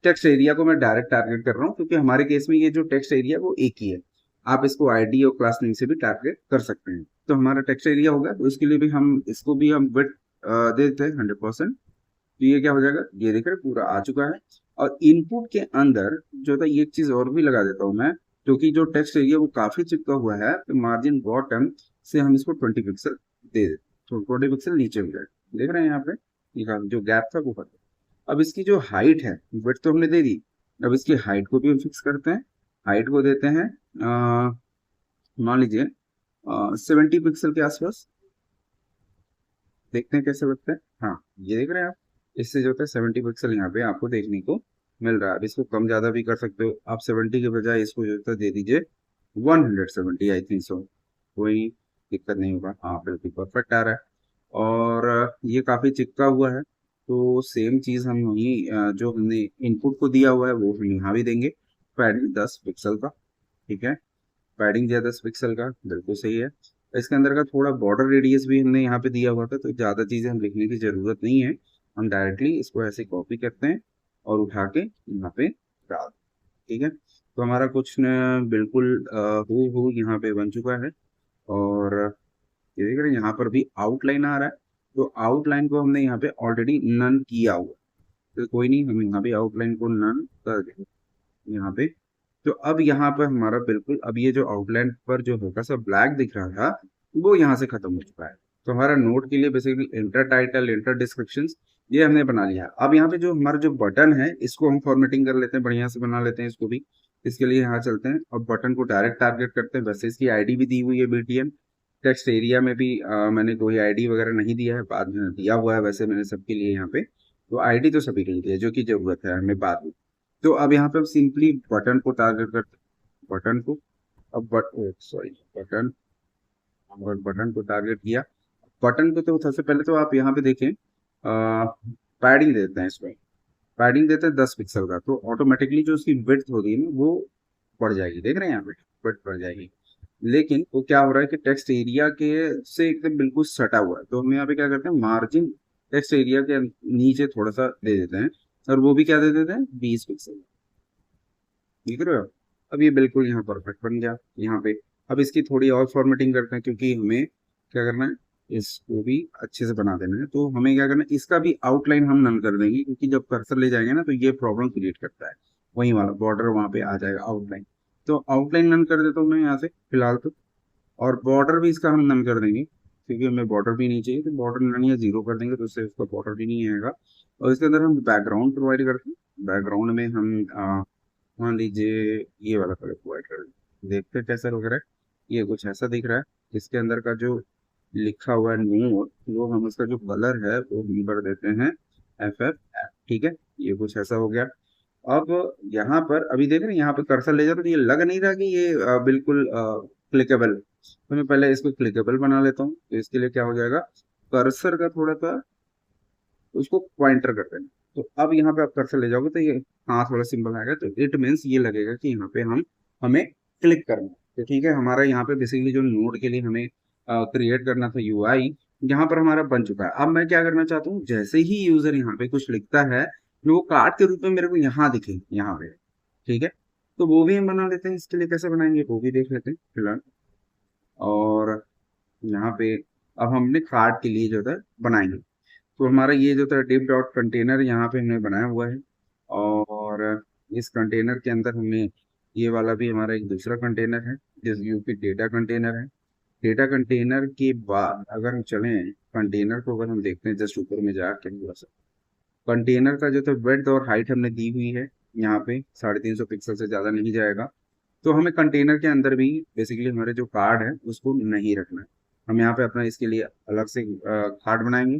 Speaker 1: टेक्स्ट एरिया को मैं डायरेक्ट टारगेट कर रहा हूँ क्योंकि हमारे केस में ये जो टेक्स्ट एरिया वो एक ही है। आप इसको आईडी और क्लास नेम से भी टारगेट कर सकते हैं। तो हमारा टेक्स्ट एरिया होगा, तो इसके लिए भी हम इसको भी हम विड्थ दे देते हैं 100%। तो ये क्या हो जाएगा, ये देख रहे हैं पूरा आ चुका है। और इनपुट के अंदर जो था ये एक चीज और भी लगा देता हूँ मैं, क्योंकि जो टेक्स्ट एरिया वो काफी चिपका हुआ है, तो मार्जिन बॉटम से हम इसको 20 पिक्सल दे देते, तो 20 पिक्सल नीचे हो जाए। देख रहे हैं यहाँ पे, ये जो गैप था वो खत्म। अब इसकी जो हाइट है, विड्थ तो हमने दे दी, अब इसकी हाइट को भी हम फिक्स करते हैं। हाइट को देते हैं मान लीजिए 70 पिक्सल के आसपास। देखते हैं कैसे लगता है। हाँ ये देख रहे हैं आप, इससे जो होता है 70 पिक्सल यहाँ पे आपको देखने को मिल रहा है। अब इसको कम ज्यादा भी कर सकते हो आप, 70 के बजाय इसको जो होता है दे दीजिए 170, आई थिंक सो, कोई दिक्कत नहीं होगा। हाँ बिल्कुल परफेक्ट आ रहा है। और ये काफी चिपका हुआ है, तो सेम चीज हम वही जो हमने इनपुट को दिया हुआ है वो हम यहाँ भी देंगे। पैडिंग 10 पिक्सल का, ठीक है, पैडिंग दिया 10 पिक्सल का, बिल्कुल सही है। इसके अंदर का थोड़ा बॉर्डर रेडियस भी हमने यहाँ पे दिया हुआ था, तो ज़्यादा चीज़ें हम लिखने की ज़रूरत नहीं है। हम डायरेक्टली इसको ऐसे कॉपी करते हैं और उठा के यहाँ पे डाल, ठीक है। तो हमारा कुछ न बिल्कुल हू यहाँ पे बन चुका है। और ये देख रहे हैं यहाँ पर भी आउटलाइन आ रहा है, तो आउटलाइन को हमने यहाँ पे ऑलरेडी नन किया हुआ है, तो कोई नहीं, हम यहाँ पे आउटलाइन को नन कर देंगे यहाँ पे। तो अब यहाँ पर हमारा बिल्कुल, अब ये जो आउटलाइन पर जो हल्का सा ब्लैक दिख रहा था वो यहाँ से खत्म हो चुका है। तो हमारा नोट के लिए basically inter title, inter description, ये हमने बना लिया। अब यहाँ पे जो हमारा जो बटन है इसको हम फॉर्मेटिंग कर लेते हैं, बढ़िया से बना लेते हैं इसको भी। इसके लिए यहाँ चलते हैं और बटन को डायरेक्ट टारगेट करते हैं। वैसे इसकी आईडी भी दी हुई है बीटीएम। टेक्स्ट एरिया में भी मैंने कोई आईडी वगैरह नहीं दिया है, बाद में दिया हुआ है वैसे मैंने सबके लिए यहाँ पे। तो आईडी तो सभी के लिए है जो कि जरूरत है हमें बाद में। तो अब यहाँ पे हम सिंपली बटन को टारगेट करते हैं, बटन को। अब सॉरी बटन, और बटन को टारगेट किया। बटन को तो सबसे पहले तो आप यहाँ पे देखें, पैडिंग देते हैं इसमें, पैडिंग देते हैं 10 पिक्सल का, तो ऑटोमेटिकली जो उसकी विड्थ होगी ना वो बढ़ जाएगी। देख रहे हैं यहाँ पे विड्थ बढ़ जाएगी। लेकिन वो क्या हो रहा है कि टेक्स्ट एरिया के से एकदम बिल्कुल सटा हुआ है, तो हम यहाँ पे क्या करते हैं, मार्जिन टेक्स्ट एरिया के नीचे थोड़ा सा दे देते हैं, और वो भी क्या दे देते हैं, 20 पिक्सल। देख रहे हो, अब ये बिल्कुल यहाँ परफेक्ट बन गया यहाँ पे। अब इसकी थोड़ी और फॉर्मेटिंग करते हैं, क्योंकि हमें क्या करना है, इसको भी अच्छे से बना देना है। तो हमें क्या करना है, इसका भी आउटलाइन हम नन कर देंगे, क्योंकि जब कर्सर ले जाएंगे ना तो ये प्रॉब्लम क्रिएट करता है। वही वाला बॉर्डर वहां पे आ जाएगा आउटलाइन। तो आउटलाइन नन कर देता हूँ मैं यहाँ से फिलहाल तो। और बॉर्डर भी इसका हम नन कर देंगे, क्योंकि हमें बॉर्डर भी नहीं चाहिए, तो बॉर्डर नन या 0 कर देंगे, तो उससे उसका बॉर्डर भी नहीं आएगा। और इसके अंदर हम बैकग्राउंड प्रोवाइड करते हैं। बैकग्राउंड में हम मान लीजिए ये वाला कलर प्रोवाइड कर दें, देखते हैं कैसा लग रहा है। ये कुछ ऐसा दिख रहा है। इसके अंदर का जो लिखा हुआ है नोट, वो हम इसका जो कलर है वो हम भर देते हैं FF, ठीक है। ये कुछ ऐसा हो गया। अब यहाँ पर अभी देख रहे हैं, यहाँ पे कर्सर ले जाते तो ये लग नहीं रहा कि ये बिल्कुल क्लिकेबल। तो मैं पहले इसको क्लिकेबल बना लेता हूँ। तो इसके लिए क्या हो जाएगा, कर्सर का थोड़ा सा उसको पॉइंटर करते हैं। तो अब यहाँ पे आप कर्सर ले जाओगे तो ये हाथ वाला सिंबल आएगा, तो इट मीन्स ये लगेगा कि यहाँ पे हमें क्लिक करना है। तो ठीक है, हमारा यहाँ पे बेसिकली जो नोड के लिए हमें क्रिएट करना था यूआई, यहाँ पर हमारा बन चुका है। अब मैं क्या करना चाहता हूँ, जैसे ही यूजर यहाँ पे कुछ लिखता है तो वो कार्ड के रूप में मेरे को यहाँ दिखे, यहाँ पे। ठीक है, तो वो भी हम बना लेते हैं। इसके लिए कैसे बनाएंगे वो भी देख लेते हैं फिलहाल। और यहाँ पे अब हमने कार्ड के लिए जो है बनाएंगे, तो हमारा ये जो था डिव डॉट कंटेनर यहाँ पे हमने बनाया हुआ है। और इस कंटेनर के अंदर हमने ये वाला भी हमारा एक दूसरा कंटेनर है, जिस यूपी डेटा कंटेनर है। डेटा कंटेनर के बाद अगर हम चलें कंटेनर को, अगर हम देखते हैं जस्ट ऊपर में जाकर थोड़ा सा, कंटेनर का जो था विड्थ और हाइट हमने दी हुई है यहाँ पे, 350 पिक्सल से ज़्यादा नहीं जाएगा। तो हमें कंटेनर के अंदर भी बेसिकली हमारे जो कार्ड है उसको नहीं रखना है। हम यहाँ पे अपना इसके लिए अलग से कार्ड बनाएंगे,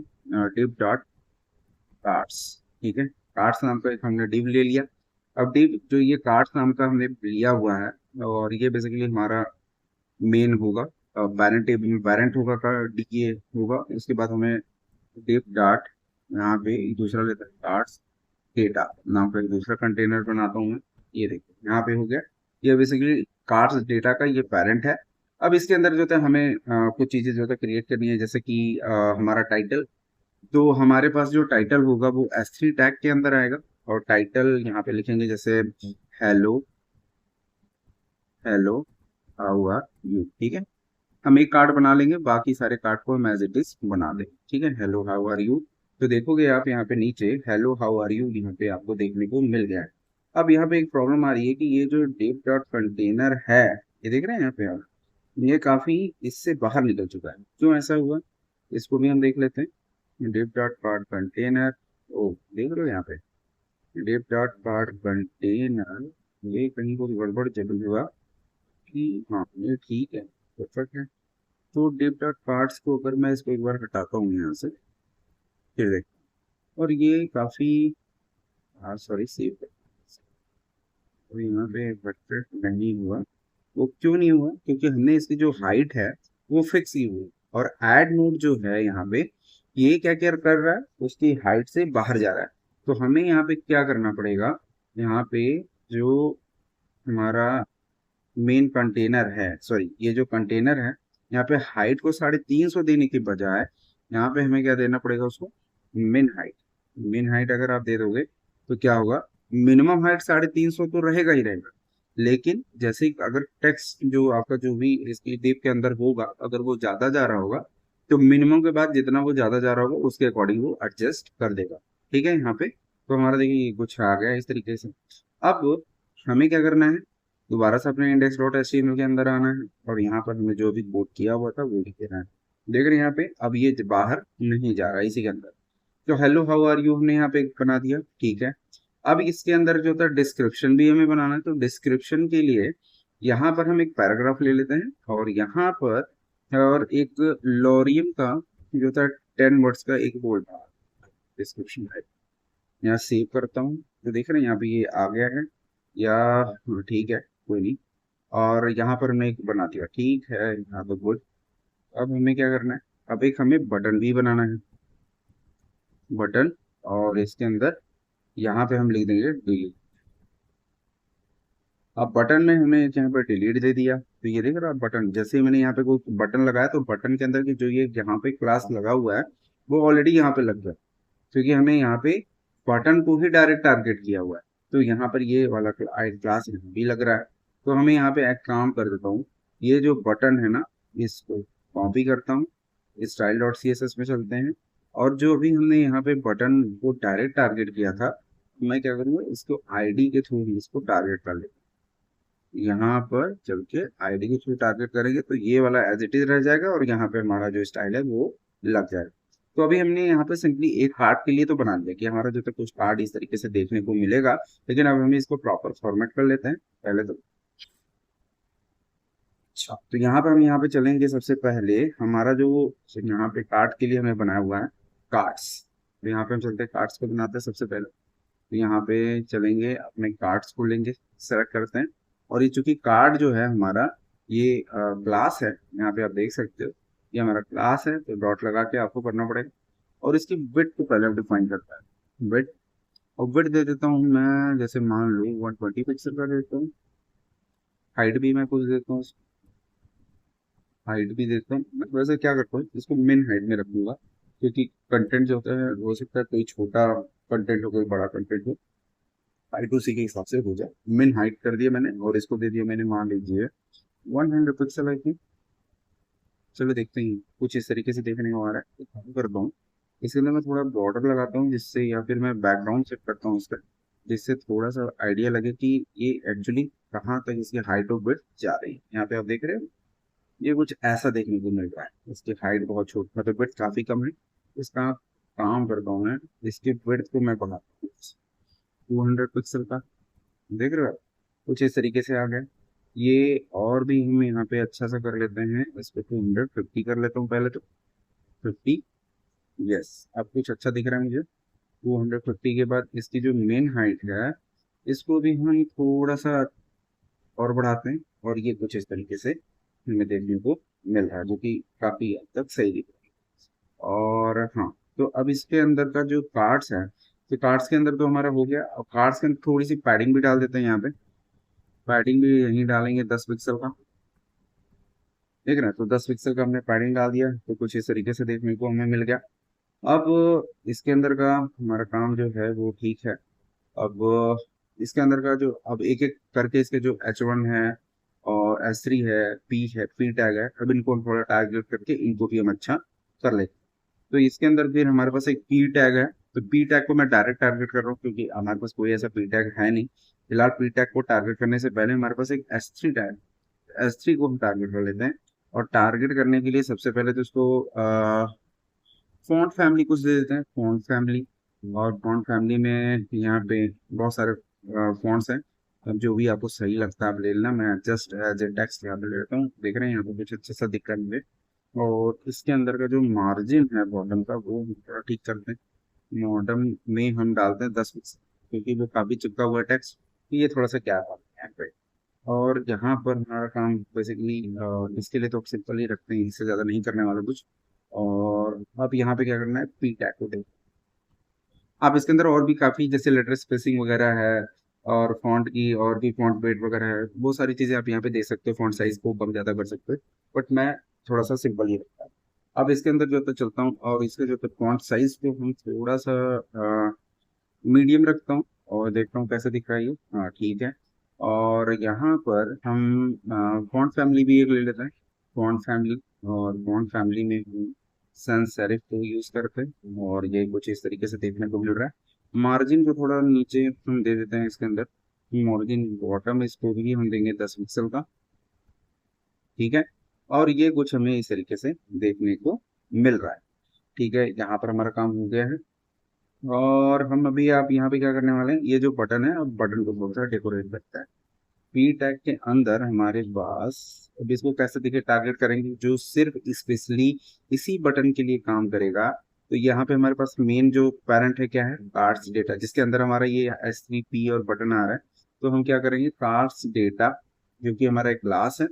Speaker 1: डिव डॉट कार्ड्स। ठीक है, कार्ड्स नाम का एक हमने डिव ले लिया। अब डिव जो ये कार्ड्स नाम का हमने लिया हुआ है, और ये बेसिकली हमारा मेन होगा, पैरेंट टेबल में पैरेंट होगा का डी ए होगा। उसके बाद हमें डिव डॉट, यहाँ पे एक दूसरा लेता है कार्ड्स डेटा नाम का एक दूसरा कंटेनर बनाता हूँ मैं। ये देखो यहाँ पे हो गया, ये बेसिकली कार्ड्स डेटा का ये पेरेंट है। अब इसके अंदर जो है हमें कुछ चीजें जो है क्रिएट करनी है, जैसे कि हमारा टाइटल। तो हमारे पास जो टाइटल होगा वो S3 टैग के अंदर आएगा। और टाइटल यहाँ पे लिखेंगे जैसे hello, hello how are you. ठीक है, हम एक कार्ड बना लेंगे, बाकी सारे कार्ड को हम एज इट इज बना देंगे। ठीक है, हेलो हाउ आर यू। तो देखोगे आप यहाँ पे नीचे हेलो हाउ आर यू यहाँ पे आपको देखने को मिल गया है। अब यहाँ पे एक प्रॉब्लम आ रही है कि ये जो डिव डॉट कंटेनर है, ये देख रहे हैं यहाँ पे आप, ये काफी इससे बाहर निकल चुका है। क्यों ऐसा हुआ, इसको भी हम देख लेते हैं। डिव डॉट पार्ट कंटेनर, ओ देख रहे हो यहाँ पे डिव डॉट पार्ट कंटेनर, ये कहीं को गड़बड़ जरूर हुआ कि, हाँ ये ठीक है, परफेक्ट है। तो डिव डॉट पार्ट्स को अगर मैं इसको एक बार हटाता हूँ यहाँ से, फिर देख, और ये काफी, हाँ सॉरी सेव कर, और यहाँ पे परफेक्ट नहीं हुआ। वो क्यों नहीं हुआ, क्योंकि हमने इसकी जो हाइट है वो फिक्स ही हुई, और ऐड नोड जो है यहाँ पे ये क्या क्या कर रहा है, उसकी हाइट से बाहर जा रहा है। तो हमें यहाँ पे क्या करना पड़ेगा, यहाँ पे जो हमारा मेन कंटेनर है, सॉरी ये जो कंटेनर है, यहाँ पे हाइट को 350 देने के बजाय यहाँ पे हमें क्या देना पड़ेगा उसको, मिन हाइट। मिन हाइट अगर आप दे दोगे तो क्या होगा, मिनिमम हाइट 350 तो रहेगा ही रहेगा, लेकिन जैसे ही अगर टेक्स्ट जो आपका जो भी इसकी डिप के अंदर होगा, अगर वो ज्यादा जा रहा होगा, तो मिनिमम के बाद जितना वो ज्यादा जा रहा होगा उसके अकॉर्डिंग वो एडजस्ट कर देगा। ठीक है, यहाँ पे तो हमारा देखिए कुछ आ गया इस तरीके से। अब हमें क्या करना है, दोबारा से अपने index dot H T M L के अंदर आना है, और यहाँ पर हमने जो भी कोड किया हुआ था वो लिख देना है। देख रहे हैं यहाँ पे, अब ये बाहर नहीं जा रहा है इसी के अंदर। तो हेलो हाउ आर यू हमने यहाँ पे बना दिया। ठीक है, अब इसके अंदर जो था डिस्क्रिप्शन भी हमें बनाना है। तो डिस्क्रिप्शन के लिए यहाँ पर हम एक पैराग्राफ ले लेते हैं, और यहाँ पर और एक लोरियम का जो था 10 वर्ड्स का एक बोल्ड डिस्क्रिप्शन है। यहाँ सेव करता हूँ, तो देख रहे हैं यहाँ पे ये आ गया है, या हाँ, ठीक है कोई नहीं। और यहाँ पर हमने एक बना दिया, ठीक है यहाँ पर गुड। अब हमें क्या करना है, अब एक हमें बटन भी बनाना है, बटन। और इसके अंदर यहाँ पे हम लिख देंगे डिलीट। अब बटन में हमने यहाँ पर डिलीट दे दिया, तो ये देख रहा बटन, जैसे ही मैंने यहाँ पे कोई बटन लगाया तो बटन के अंदर की जो ये यहाँ पे क्लास लगा हुआ है वो ऑलरेडी यहाँ पे लग गया, क्योंकि हमने यहाँ पे बटन को ही डायरेक्ट टारगेट किया हुआ है। तो यहाँ पर ये वाला क्लास यहाँ भी लग रहा है। तो हमें यहाँ पे एक काम कर देता हूँ, ये जो बटन है ना, इसको कॉपी करता हूँ, style dot C S S में चलते हैं, और जो भी हमने यहाँ पे बटन को डायरेक्ट टारगेट किया था, मैं क्या करूँगा, इसको आईडी के थ्रू इसको टारगेट कर लेता हूँ। यहाँ पर चल के आईडी के थ्रू टारगेट करेंगे तो ये वाला एज इट इज रह जाएगा, और यहाँ पे हमारा जो स्टाइल है वो लग जाएगा। तो अभी हमने यहाँ पे सिंपली एक कार्ड के लिए तो बना दिया कि हमारा जो तो कुछ कार्ड इस तरीके से देखने को मिलेगा, लेकिन अब हम इसको प्रॉपर फॉर्मेट कर लेते हैं पहले तो। अच्छा, तो यहाँ पे हम यहाँ पे चलेंगे, सबसे पहले हमारा जो यहाँ पे कार्ड के लिए हमें बनाया हुआ है कार्ड्स, तो यहाँ पे हम चलते हैं कार्ड्स को बनाते हैं सबसे पहले। तो यहाँ पे चलेंगे, अपने कार्ड्स को लेंगे, सेलेक्ट करते हैं। और ये चूंकि कार्ड जो है हमारा ये क्लास है, यहाँ पे आप देख सकते हो ये हमारा क्लास है, तो डॉट लगा के आपको करना पड़ेगा। और इसकी विड्थ को पहले डिफाइन करता है, विड्थ। और विड्थ दे देता हूँ मैं, जैसे मान लो 120 पिक्सल का देता हूँ। हाइट भी मैं कुछ देता हूँ, हाइट भी देखता हूँ मैं। वैसे क्या करता हूँ, इसको मिन हाइट में रखूंगा, क्योंकि कंटेंट जो होता है हो सकता है कोई छोटा कंटेंट हो कोई बड़ा कंटेंट हो, हाइट उसी के हिसाब से हो जाए। मिन हाइट कर दिया मैंने, और इसको दे दिया मैंने मान लीजिए 100 पिक्सल आई थिंक। चलो देखते हैं, कुछ इस तरीके से देखने को आ रहा है। एक काम करता हूँ, इसके अंदर मैं थोड़ा बॉर्डर लगाता हूँ जिससे, या फिर मैं बैकग्राउंड सेट करता हूँ इसका, जिससे थोड़ा सा आइडिया लगे कि ये एक्चुअली कहाँ तक इसकी हाइट और विड्थ जा रही है। यहाँ पे आप देख रहे हो, ये कुछ ऐसा देखने को मिल रहा है। इसकी हाइट बहुत छोटी, मतलब विड्थ काफी कम है। इसका काम करता हूँ मैं, इसकी विड्थ को मैं बढ़ाता हूँ 200 पिक्सल का। देख रहे हो आप? कुछ इस तरीके से आ गया ये। और भी हम यहाँ पे अच्छा सा कर लेते हैं, इस पे 250 कर लेता हूँ पहले तो। 50, यस। अब कुछ अच्छा दिख रहा है मुझे। 250 के बाद इसकी जो मेन हाइट है, इसको भी हम थोड़ा सा और बढ़ाते हैं, और ये कुछ इस तरीके से हमें देखने को मिल रहा है, जो कि काफी हद तक सही दिख रहा है। और हाँ, तो अब इसके अंदर का जो कार्ड्स है, तो कार्ड्स के अंदर तो हमारा हो गया। और कार्ड्स के अंदर थोड़ी सी पैडिंग भी डाल देते हैं यहाँ पे। पैडिंग भी यहीं डालेंगे 10 पिक्सल का। ठीक है ना? तो 10 पिक्सल का हमने पैडिंग डाल दिया, तो कुछ इस तरीके से देखने को हमें मिल गया। अब इसके अंदर का हमारा काम जो है वो ठीक है। अब इसके अंदर का जो, अब एक एक करके इसके जो H1 है और S3 है, पी टैग है, अब इनको हम थोड़ा टारगेट करके इनको भी हम अच्छा कर लेते हैं। तो इसके अंदर फिर हमारे पास एक पी टैग है। तो पी टैग को मैं डायरेक्ट टारगेट कर रहा हूँ, क्योंकि हमारे पास कोई ऐसा पी टैग है नहीं फिलहाल। पी टैग को टारगेट करने से पहले हमारे पास एक S3 टैग, S3 को हम टारगेट कर लेते हैं। और टारगेट करने के लिए सबसे पहले तो इसको फॉन्ट फैमिली कुछ दे देते हैं, फॉन्ट फैमिली। और फॉन्ट फैमिली में यहाँ पे बहुत सारे फॉन्ट्स हैं। अब जो भी आपको सही लगता है आप ले लेना। मैं जस्ट एज ए टेक्स्ट यहाँ पे ले लेता हूँ। देख रहे हैं यहाँ पे कुछ अच्छा सा दिख रहा है मुझे। और इसके अंदर का जो मार्जिन है बॉटम का, वो हम थोड़ा ठीक करते हैं। बॉटम में हम डालते हैं 10 पिक्सल, क्योंकि वो काफी चिपका हुआ है टेक्स्ट। तो ये थोड़ा सा क्या है यहाँ पे। और यहाँ पर हमारा काम बेसिकली इसके लिए तो सिंपल ही रखते हैं, इससे ज़्यादा नहीं करने वाला कुछ। और अब यहाँ पे क्या करना है, पी टैग को देखो। आप इसके अंदर और भी काफ़ी जैसे लेटर स्पेसिंग वगैरह है, और फॉन्ट की और भी फॉन्ट वेट वगैरह है, वो सारी चीज़ें आप यहाँ पे देख सकते हो। फॉन्ट साइज को कम ज़्यादा कर सकते हो, बट मैं थोड़ा सा सिंपल ही रखता हूँ। अब इसके अंदर जो है तो चलता हूँ, और इसके जो है फॉन्ट साइज को हम थोड़ा सा मीडियम रखता हूँ, और देखता हूँ कैसे दिख रहा है ये। हाँ ठीक है। और यहाँ पर हम फॉन्ट फैमिली भी एक ले लेते हैं, फॉन्ट फैमिली। और फॉन्ट फैमिली में हम sans सेरिफ को यूज करते हैं, और ये कुछ इस तरीके से देखने को मिल रहा है। मार्जिन को थोड़ा नीचे हम दे देते हैं इसके अंदर। मार्जिन बॉटम इसको भी हम देंगे 10 पिक्सल का। ठीक है। और ये कुछ हमें इस तरीके से देखने को मिल रहा है। ठीक है, यहाँ पर हमारा काम हो गया है। और हम अभी, आप यहाँ पे क्या करने वाले हैं, ये जो बटन है, अब बटन को बहुत सारा डेकोरेट करता है। पी टैग के अंदर हमारे पास, अब इसको कैसे देखिए टारगेट करेंगे जो सिर्फ स्पेशली इसी बटन के लिए काम करेगा। तो यहाँ पे हमारे पास मेन जो पैरेंट है क्या है, कार्ड्स डेटा, जिसके अंदर हमारा ये S3P और बटन आ रहा है। तो हम क्या करेंगे, कार्ड्स डेटा जो कि हमारा एक क्लास है,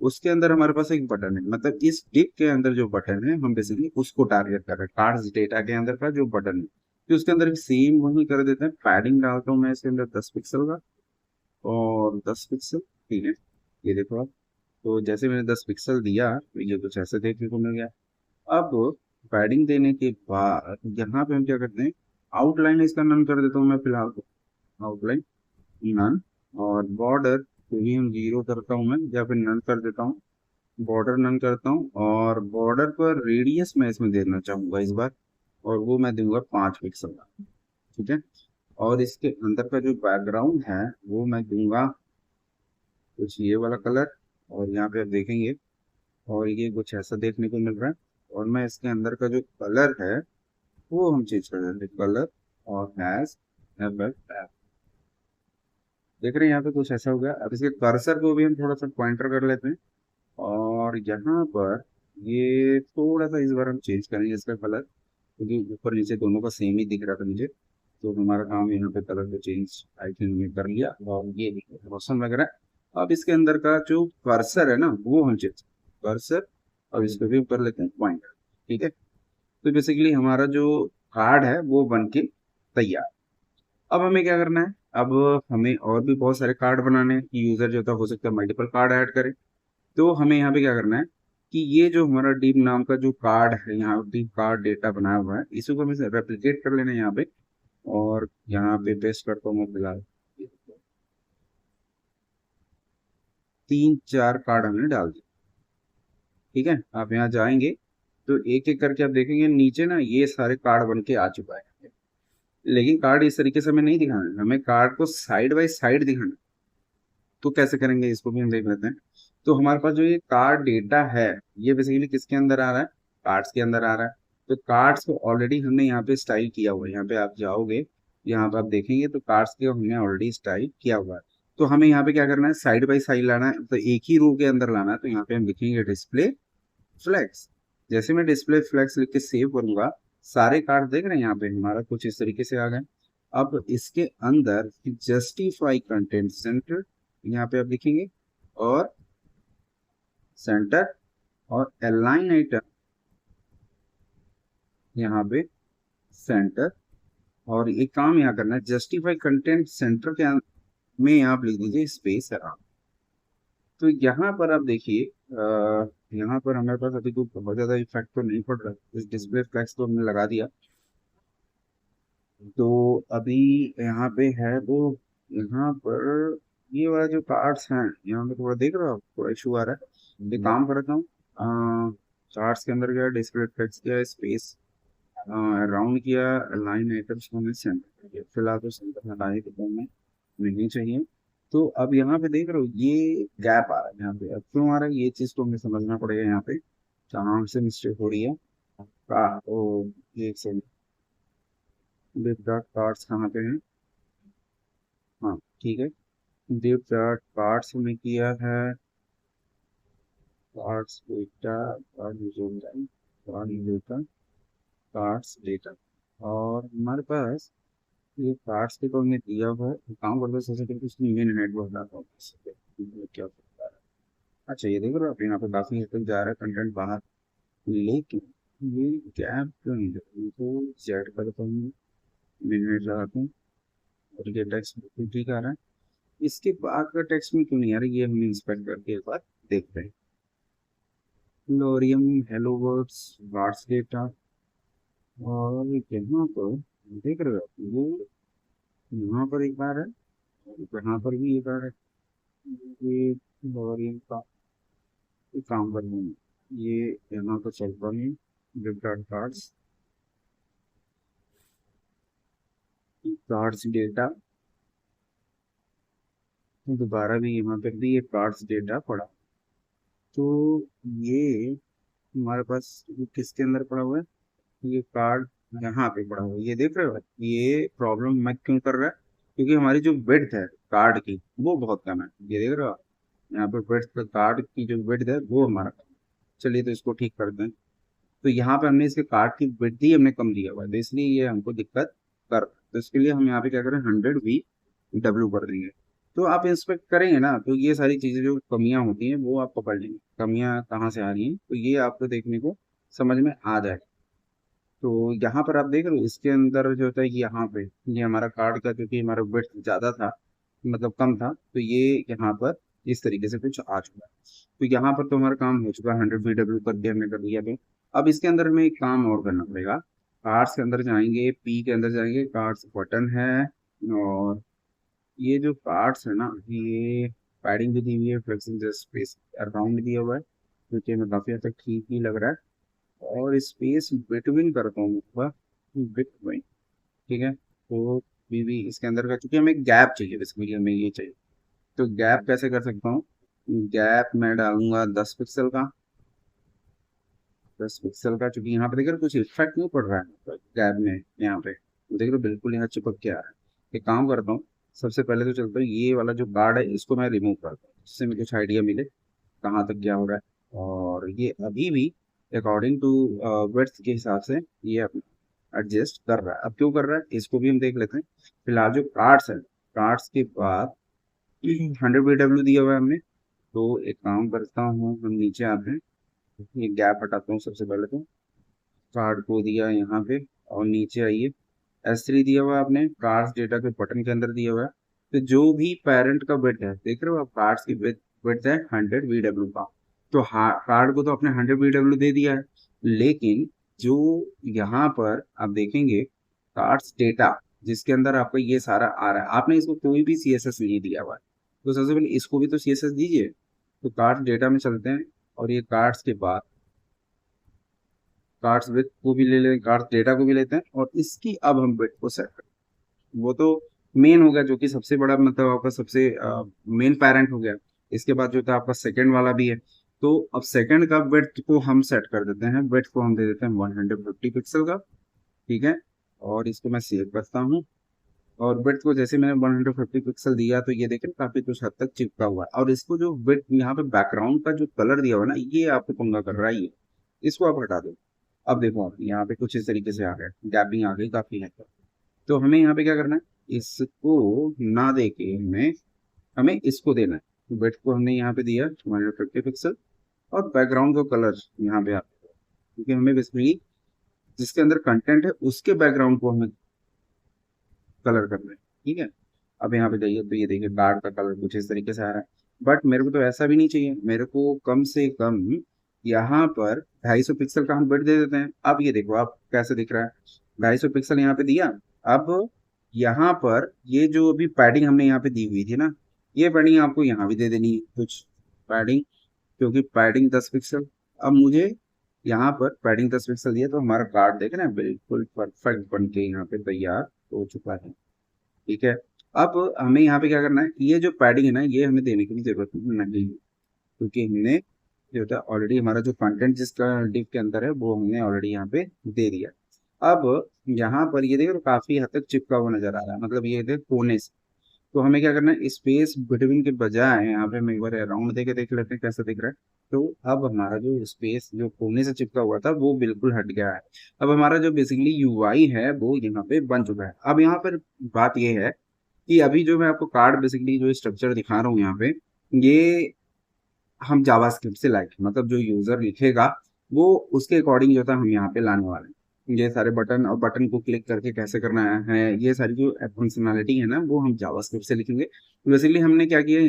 Speaker 1: उसके अंदर हमारे पास एक बटन है, मतलब इस डिप के अंदर जो बटन है हम बेसिकली उसको टारगेट कर रहे हैं, कार्ड्स डेटा के अंदर का जो बटन है। तो उसके अंदर सेम वही कर देते हैं। पैडिंग डालता हूँ मैं इसके अंदर 10 पिक्सल का, और 10 पिक्सल। ठीक है, ये देखो आप। तो जैसे मैंने 10 पिक्सल दिया, तो ये कुछ ऐसे देखने को मिल गया। अब पैडिंग देने के बाद यहाँ पे हम क्या करते हैं, आउटलाइन इसका नन कर देता हूँ मैं फिलहाल तो। Outline none. और बॉर्डर को भी हम 0 करता हूँ मैं, या फिर नन कर देता हूँ। बॉर्डर नन करता हूँ, और बॉर्डर पर रेडियस मैं इसमें देना चाहूंगा इस बार, और वो मैं दूंगा 5 पिक्सल का। ठीक है। और इसके अंदर का जो बैकग्राउंड है, वो मैं दूंगा कुछ ये वाला कलर। और यहाँ पे आप देखेंगे, और ये कुछ ऐसा देखने को मिल रहा है। और मैं इसके अंदर का जो कलर है, वो हम चेंज कर देते हैं, कलर। और हैज देख रहे हैं यहाँ पे कुछ ऐसा हो गया। अब इसके कर्सर को भी हम थोड़ा सा पॉइंटर कर लेते हैं। और यहाँ पर ये थोड़ा सा इस बार हम चेंज करेंगे इसका कलर, क्योंकि ऊपर नीचे दोनों का सेम ही दिख रहा था मुझे। तो हमारा काम यहाँ पे कलर को चेंज आई थिंक कर लिया, और ये रोशन लग रहा है। अब इसके अंदर का जो कर्सर है ना, वो हम चेंज कर्सर, और इसको भी कर लेते हैं पॉइंटर। ठीक है। तो बेसिकली हमारा जो कार्ड है वो बन के तैयार। अब हमें क्या करना है, अब हमें और भी बहुत सारे कार्ड बनाने हैं। यूजर जो होता है, हो सकता है मल्टीपल कार्ड ऐड करे। तो हमें यहाँ पे क्या करना है, कि ये जो हमारा डीप नाम का जो कार्ड है, यहाँ डीप कार्ड डेटा बनाया हुआ है, इसी को हमें रेप्लिकेट कर लेना है यहाँ पे, और यहाँ पे पेस्ट करता हूँ मैं फिलहाल। 3-4 कार्ड हमने डाल दिए। ठीक है, आप यहाँ जाएंगे तो एक एक करके आप देखेंगे नीचे ना ये सारे कार्ड बन के आ चुका है। लेकिन कार्ड इस तरीके से हमें नहीं दिखाना है, हमें कार्ड को साइड बाय साइड दिखाना है। तो कैसे करेंगे इसको भी हम देख लेते हैं। तो हमारे पास जो ये कार्ड डेटा है, ये बेसिकली किसके अंदर आ रहा है, कार्ड्स के अंदर आ रहा है। तो कार्ड्स को ऑलरेडी हमने यहाँ पे स्टाइल किया हुआ है, यहाँ पे आप जाओगे, यहाँ पे आप देखेंगे तो कार्ड्स के हमने ऑलरेडी स्टाइल किया हुआ है। तो हमें यहाँ पे क्या करना है, साइड बाय साइड लाना है, तो एक ही रो के अंदर लाना है। तो यहाँ पे हम लिखेंगे डिस्प्ले फ्लेक्स। जैसे मैं डिस्प्ले फ्लेक्स लिख के सेव करूंगा, सारे कार्ड देख रहे हैं यहाँ पे हमारा कुछ इस तरीके से आ गए। अब इसके अंदर जस्टिफाई कंटेंट सेंटर, यहाँ पे आप लिखेंगे, और सेंटर, और अलाइन आइटम यहाँ पे सेंटर। और एक काम यहाँ करना है, जस्टिफाई कंटेंट सेंटर के में आप लिख दीजिए स्पेस अराउंड। तो यहाँ पर आप देखिए, यहाँ पर हमारे पास अभी कोई बहुत ज्यादा इफेक्ट तो नहीं पड़ रहा है, इस डिस्प्ले फ्लैक्स तो हमने लगा दिया। तो अभी यहाँ पे है, तो यहाँ पर ये वाला जो कार्ड्स हैं, यहाँ पे थोड़ा देख रहे हो आप, थोड़ा इशू आ रहा है। एक काम करता हूँ, कार्ड्स के अंदर गया, डिस्प्ले फ्लैक्स किया, स्पेस राउंड किया, लाइन आइटम्स को हमने सेंटर किया। फिलहाल तो सेंटर हटाए तो हमें नहीं चाहिए। तो अब यहाँ पे देख रहे हो ये गैप आ रहा है, यहाँ पे अब क्यों आ रहा है ये चीज तो हमें समझना पड़ेगा। यहाँ पे कहाँ से मिस्टेक हो रही है। ओ, ये एक सेकंड, डिप डॉट कार्ड्स कहाँ पे हैं। हाँ ठीक है, डिप डॉट कार्ड्स में किया है, cards data, card data, cards data. और हमारे पास ये कार्ड्स के तो हमने दिया हुआ है, एक काम करते हैं सबसे पहले उसकी मेन नेटवर्क डाटा क्या होता है। अच्छा ये देख रहे हो आप, यहाँ पे काफी हद तक जा रहा है कंटेंट बाहर, लेकिन ये गैप क्यों नहीं दे रहा? इनको जेड करता हूँ, मिनट लगाता हूँ, और ये टेक्स्ट बिल्कुल ठीक आ रहा है। इसके बाद का टेक्स्ट में क्यों नहीं आ रहा, ये हम इंस्पेक्ट करके एक बार देखते हैं। लोरियम, हेलो वर्ड्स, वार्ड्स डेटा, और यहाँ पर देख रहे हो आप, ये यहाँ पर एक बार है, यहाँ पर भी एक बार है। ये लोरियम का एक काम कर लूँ, ये यहाँ पर चलता नहीं, विद कार्ड्स, कार्ड्स डेटा। तो दोबारा भी यहाँ पर भी ये कार्ड्स डेटा पड़ा। तो ये हमारे पास किसके अंदर पड़ा हुआ है, ये कार्ड यहाँ पे पड़ा हुआ है। ये देख रहे हो, ये प्रॉब्लम मैं क्यों कर रहा है, क्योंकि हमारी जो विड्थ है कार्ड की वो बहुत कम है। ये देख रहे हो आप, यहाँ पे विड्थ, कार्ड की जो विड्थ है वो हमारा कम है। चलिए तो इसको ठीक करते हैं। तो यहाँ पे हमने इसके कार्ड की विड्थ ही हमने कम दिया हुआ है, तो इसलिए ये हमको दिक्कत कर रहा है। तो इसके लिए हम यहाँ पे क्या करें, 100 V W कर देंगे। तो आप इंस्पेक्ट करेंगे ना, तो ये सारी चीजें जो कमियां होती हैं वो आप पकड़ लेंगे, कमियां कहाँ से आ रही हैं, तो ये आपको देखने को समझ में आ जाएगा। तो यहाँ पर आप देख रहे हो, इसके अंदर जो होता है कि यहाँ पे ये हमारा कार्ड का, क्योंकि हमारा वेट ज़्यादा था, मतलब कम था, तो ये यहाँ पर इस तरीके से कुछ आ चुका है। तो यहाँ पर तो हमारा काम हो चुका है, 100 VW कर दिया हमने, कर दिया। तो अब इसके अंदर हमें एक काम और करना पड़ेगा। कार्ड्स के अंदर जाएंगे, पी के अंदर जाएंगे, कार्ड्स बटन है, और ये जो कार्ड्स है ना, ये पैडिंग भी दी हुई है, फ्लेक्सिंग स्पेस अराउंड दिया हुआ है, क्योंकि हमें काफ़ी हद तक ठीक ही लग रहा है। और स्पेस बिटवीन करता हूँ, बिटवीन, ठीक है। तो भी इसके अंदर का, चूंकि हमें गैप चाहिए, बेसिकली हमें ये चाहिए। तो गैप कैसे कर सकता हूँ, गैप मैं डालूंगा 10 पिक्सल का, 10 पिक्सल का, क्योंकि यहाँ पे देखिए कुछ इफेक्ट नहीं पड़ रहा है गैप में, यहाँ पे देख रहे हो बिल्कुल यहाँ चिपक के आ रहा है। एक काम करता हूँ, सबसे पहले तो चलता हूँ, ये वाला जो कार्ड है इसको मैं रिमूव करता हूँ, जिससे मुझे कुछ आइडिया मिले कहाँ तक क्या हो रहा है। और ये अभी भी अकॉर्डिंग टू वर्ड्स के हिसाब से ये अपना एडजस्ट कर रहा है। अब क्यों कर रहा है इसको भी हम देख लेते हैं। फिलहाल जो कार्ड्स है, कार्ड्स के बाद 100 VW दिया हुआ है हमने। तो एक काम करता हूँ, हम नीचे आते हैं, ये गैप हटाता हूँ सबसे पहले तो, कार्ड को दिया यहाँ पे, और नीचे आइए, S3 दिया हुआ है आपने, कार्ड्स डेटा के बटन के अंदर दिया हुआ है। तो जो भी पेरेंट का बिट है, देख रहे हो आप, कार्ड्स की बिट है 100 VW का। तो कार्ड को तो आपने 100 BW दे दिया है, लेकिन जो यहाँ पर आप देखेंगे कार्ड्स डेटा, जिसके अंदर आपका ये सारा आ रहा है, आपने इसको कोई भी CSS नहीं दिया हुआ है, तो सबसे पहले इसको भी तो CSS दीजिए। तो कार्ड्स डेटा में चलते हैं, और ये कार्ड्स के बाद कार्ड्स विथ को भी ले लें, कार्ड्स डेटा को भी लेते हैं, और इसकी अब हम विथ को सेट करें। वो तो मेन हो गया, जो कि सबसे बड़ा मतलब आपका सबसे मेन पैरेंट हो गया। इसके बाद जो था आपका सेकंड वाला भी है। तो अब सेकंड का विड्थ को हम सेट कर देते हैं, विड्थ को हम दे देते हैं 150 पिक्सल का। ठीक है, और इसको मैं सेव करता हूँ। और विड्थ को जैसे मैंने 150 पिक्सल दिया, तो ये देखें काफी कुछ हद तक चिपका हुआ है। और इसको जो विड्थ यहाँ पे बैकग्राउंड का जो कलर दिया हुआ है ना, ये आपको पंगा कर रहा है, ये इसको आप हटा दो। अब देखो आप यहाँ पे कुछ इस तरीके से आ गया, गैपिंग आ गई काफी है। तो हमें यहाँ पे क्या करना है, इसको ना दे के हमें हमें इसको देना है। वेट को हमने यहाँ पे दिया 250 पिक्सल, और बैकग्राउंड का कलर यहाँ पे आता है, क्योंकि हमें बेसिकली जिसके अंदर कंटेंट है उसके बैकग्राउंड को हमें कलर करना है। ठीक है, अब यहाँ पे जाइए तो ये देखिए कार्ड का कलर कुछ इस तरीके से आ रहा है। बट मेरे को तो ऐसा भी नहीं चाहिए, मेरे को कम से कम यहाँ पर 250 पिक्सल का हम वेट दे देते हैं। अब ये देखो आप कैसे दिख रहा है, 250 पिक्सल यहाँ पे दिया। अब यहाँ पर ये जो अभी पैडिंग हमने यहाँ पे दी हुई थी ना, ये पैडिंग आपको यहाँ भी दे देनी है कुछ पैडिंग, क्योंकि पैडिंग 10 पिक्सल। अब मुझे यहाँ पर पैडिंग 10 पिक्सल दिया, तो हमारा कार्ड देखे ना बिल्कुल परफेक्ट बन के यहाँ पे तैयार हो चुका है। ठीक है, अब हमें यहाँ पे क्या करना है, ये जो पैडिंग है ना, ये हमें देने की भी जरूरत नहीं है, क्योंकि हमने जो होता है ऑलरेडी हमारा जो कंटेंट जिसका डिव के अंदर है वो हमने ऑलरेडी यहाँ पे दे दिया। अब यहाँ पर ये देखो काफी हद तक चिपका हुआ नजर आ रहा है, मतलब ये देख कोने से। तो हमें क्या करना है, स्पेस बिटवीन के बजाय यहाँ पे हम एक बार अराउंड देके देख लेते हैं कैसा दिख रहा है। तो अब हमारा जो स्पेस जो कोने से चिपका हुआ था वो बिल्कुल हट गया है। अब हमारा जो बेसिकली यूआई है वो यहाँ पे बन चुका है। अब यहाँ पर बात ये है कि अभी जो मैं आपको कार्ड बेसिकली जो स्ट्रक्चर दिखा रहा हूँ यहाँ पे, ये हम जावास्क्रिप्ट से लाइक, मतलब जो यूजर लिखेगा वो उसके अकॉर्डिंग जो था हम यहाँ पे लाने वाले हैं। ये सारे बटन और बटन को क्लिक करके कैसे करना है, ये सारी जो फंक्शनैलिटी है ना, वो हम जावास्क्रिप्ट से लिखेंगे। तो बेसिकली हमने क्या किया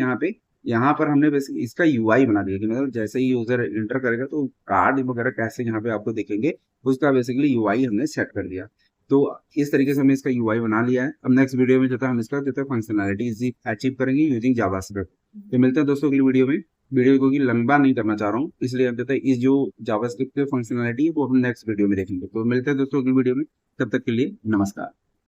Speaker 1: यहाँ पर हमने बेसिकली इसका यूआई बना दिया, कि मतलब जैसे ही यूजर इंटर करेगा तो कार्ड वगैरह कैसे यहाँ पे आपको दिखेंगे, उसका बेसिकली यूआई हमने सेट कर दिया। तो इस तरीके से हमने इसका यूआई बना लिया है। अब नेक्स्ट वीडियो में जो था हम इसका जो था फंक्शनैलिटी अचीव करेंगे यूजिंग जावास्क्रिप्ट। तो मिलते हैं दोस्तों अगली वीडियो में। वीडियो को कि लंबा नहीं करना चाह रहा हूँ, इसलिए हम कहते हैं इस जो जावास्क्रिप्ट की फंक्शनैलिटी है वो हम नेक्स्ट वीडियो में देखेंगे। तो मिलते हैं दोस्तों अगली वीडियो में, तब तक के लिए नमस्कार।